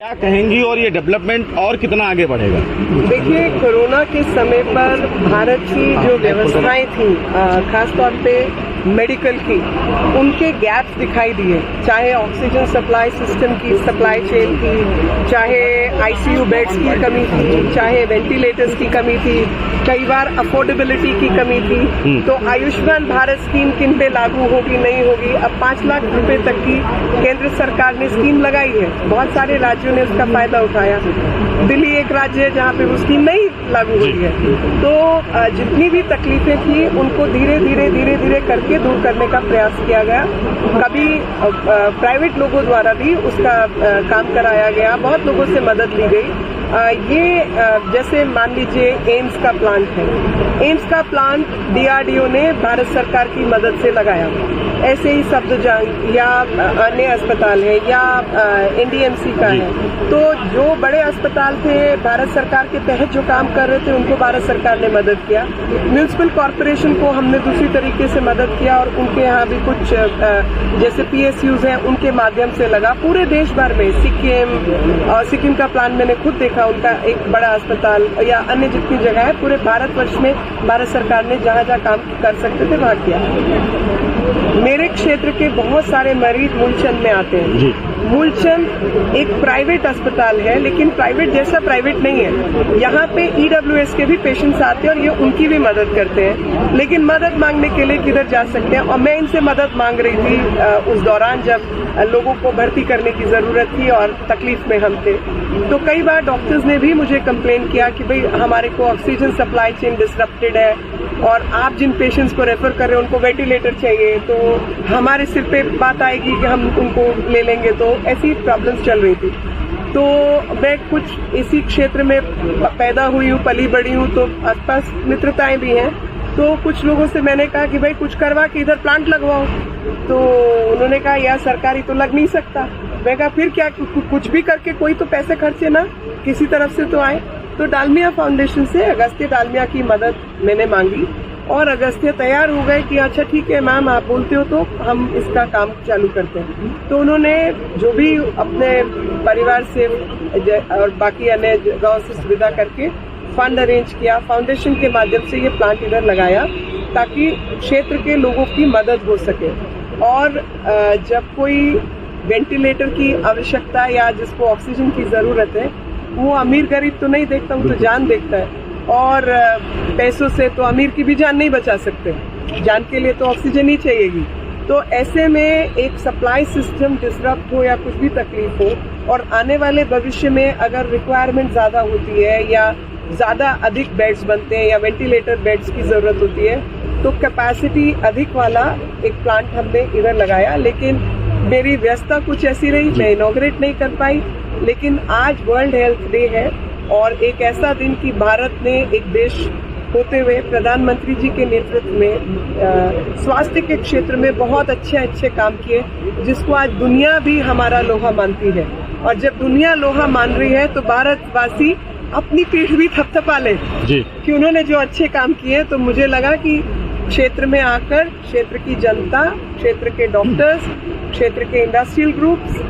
क्या कहेंगी और ये डेवलपमेंट और कितना आगे बढ़ेगा? देखिए, कोरोना के समय पर भारत की जो व्यवस्थाएं थी, खासतौर पे मेडिकल की, उनके गैप्स दिखाई दिए। चाहे ऑक्सीजन सप्लाई सिस्टम की सप्लाई चेन थी, चाहे आईसीयू बेड्स की कमी थी, चाहे वेंटिलेटर्स की कमी थी, कई बार अफोर्डेबिलिटी की कमी थी। तो आयुष्मान भारत स्कीम किन पे लागू होगी नहीं होगी, अब 5 लाख रुपए तक की केंद्र सरकार ने स्कीम लगाई है। बहुत सारे राज्यों ने उसका फायदा उठाया। दिल्ली एक राज्य है जहाँ पे वो स्कीम नहीं लागू हुई है। तो जितनी भी तकलीफें थी उनको धीरे धीरे करके दूर करने का प्रयास किया गया। कभी प्राइवेट लोगों द्वारा भी उसका काम कराया गया, बहुत लोगों से मदद ली गई। ये जैसे मान लीजिए एम्स का प्लांट है, एम्स का प्लांट डीआरडीओ ने भारत सरकार की मदद से लगाया। ऐसे ही सफदरजंग या अन्य अस्पताल है या एनडीएमसी का है। तो जो बड़े अस्पताल थे भारत सरकार के तहत जो काम कर रहे थे उनको भारत सरकार ने मदद किया। म्यूनिसिपल कॉरपोरेशन को हमने दूसरी तरीके से मदद किया और उनके यहाँ भी कुछ जैसे पीएसयूज हैं उनके माध्यम से लगा। पूरे देश भर में सिक्किम का प्लान मैंने खुद देखा, उनका एक बड़ा अस्पताल या अन्य जितनी जगह है पूरे भारतवर्ष में भारत सरकार ने जहाँ जहाँ काम कर सकते थे वहाँ किया। मेरे क्षेत्र के बहुत सारे मरीज मूलचंद में आते हैं। मूलचंद एक प्राइवेट अस्पताल है, लेकिन प्राइवेट जैसा प्राइवेट नहीं है। यहाँ पे ईडब्ल्यूएस के भी पेशेंट्स आते हैं और ये उनकी भी मदद करते हैं, लेकिन मदद मांगने के लिए किधर जा सकते हैं। और मैं इनसे मदद मांग रही थी उस दौरान जब लोगों को भर्ती करने की जरूरत थी और तकलीफ में हम थे। तो कई बार डॉक्टर्स ने भी मुझे कंप्लेन किया कि भाई हमारे को ऑक्सीजन सप्लाई चेन डिसरप्टेड है और आप जिन पेशेंट्स को रेफर कर रहे हैं उनको वेंटिलेटर चाहिए, तो हमारे सिर पे बात आएगी कि हम उनको ले लेंगे। तो ऐसी प्रॉब्लम्स चल रही थी। तो मैं कुछ इसी क्षेत्र में पैदा हुई हूँ, पली बड़ी हूँ, तो आसपास मित्रताएं भी हैं। तो कुछ लोगों से मैंने कहा कि भाई कुछ करवा के इधर प्लांट लगवाओ। तो उन्होंने कहा यार सरकारी तो लग नहीं सकता। मैं कहा फिर क्या, कुछ भी करके कोई तो पैसे खर्चे ना, किसी तरफ से तो आए। तो डालमिया फाउंडेशन से अगस्त्य डालमिया की मदद मैंने मांगी और अगस्त्य तैयार हो गए कि अच्छा ठीक है मैम, आप बोलते हो तो हम इसका काम चालू करते हैं। तो उन्होंने जो भी अपने परिवार से और बाकी अन्य गांव से सुविधा करके फंड अरेंज किया, फाउंडेशन के माध्यम से ये प्लांट इधर लगाया ताकि क्षेत्र के लोगों की मदद हो सके। और जब कोई वेंटिलेटर की आवश्यकता या जिसको ऑक्सीजन की जरूरत है, वो अमीर गरीब तो नहीं देखता, वो तो जान देखता है। और पैसों से तो अमीर की भी जान नहीं बचा सकते, जान के लिए तो ऑक्सीजन ही चाहिएगी। तो ऐसे में एक सप्लाई सिस्टम डिसरप्ट हो या कुछ भी तकलीफ हो और आने वाले भविष्य में अगर रिक्वायरमेंट ज्यादा होती है या ज्यादा अधिक बेड्स बनते हैं या वेंटिलेटर बेड्स की जरूरत होती है, तो कैपेसिटी अधिक वाला एक प्लांट हमने इधर लगाया। लेकिन मेरी व्यस्तता कुछ ऐसी रही, मैं इनॉग्रेट नहीं कर पाई। लेकिन आज वर्ल्ड हेल्थ डे है और एक ऐसा दिन कि भारत ने एक देश होते हुए प्रधानमंत्री जी के नेतृत्व में स्वास्थ्य के क्षेत्र में बहुत अच्छे काम किए, जिसको आज दुनिया भी हमारा लोहा मानती है। और जब दुनिया लोहा मान रही है तो भारतवासी अपनी पीठ भी थपथपा ले कि उन्होंने जो अच्छे काम किए। तो मुझे लगा कि क्षेत्र में आकर क्षेत्र की जनता, क्षेत्र के डॉक्टर्स, क्षेत्र के इंडस्ट्रियल ग्रुप्स,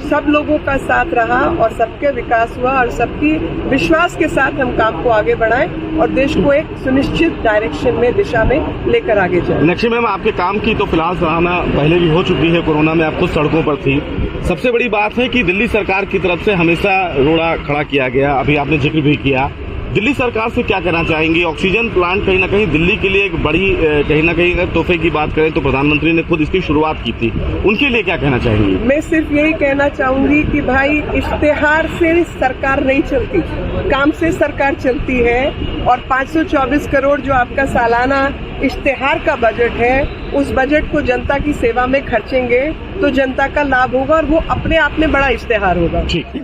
सब लोगों का साथ रहा और सबके विकास हुआ और सबकी विश्वास के साथ हम काम को आगे बढ़ाएं और देश को एक सुनिश्चित डायरेक्शन में, दिशा में लेकर आगे जाएं। नक्शी मैम, आपके काम की तो फिलहाल सराहना पहले भी हो चुकी है, कोरोना में आप खुद सड़कों पर थी। सबसे बड़ी बात है कि दिल्ली सरकार की तरफ से हमेशा रोड़ा खड़ा किया गया, अभी आपने जिक्र भी किया। दिल्ली सरकार से क्या कहना चाहेंगी? ऑक्सीजन प्लांट कहीं ना कहीं दिल्ली के लिए एक बड़ी कहीं ना कहीं अगर तोहफे की बात करें तो प्रधानमंत्री ने खुद इसकी शुरुआत की थी, उनके लिए क्या कहना चाहेंगी? मैं सिर्फ यही कहना चाहूंगी कि भाई इश्तेहार से सरकार नहीं चलती, काम से सरकार चलती है। और 524 करोड़ जो आपका सालाना इश्तेहार का बजट है, उस बजट को जनता की सेवा में खर्चेंगे तो जनता का लाभ होगा और वो अपने आप में बड़ा इश्तेहार होगा। ठीक।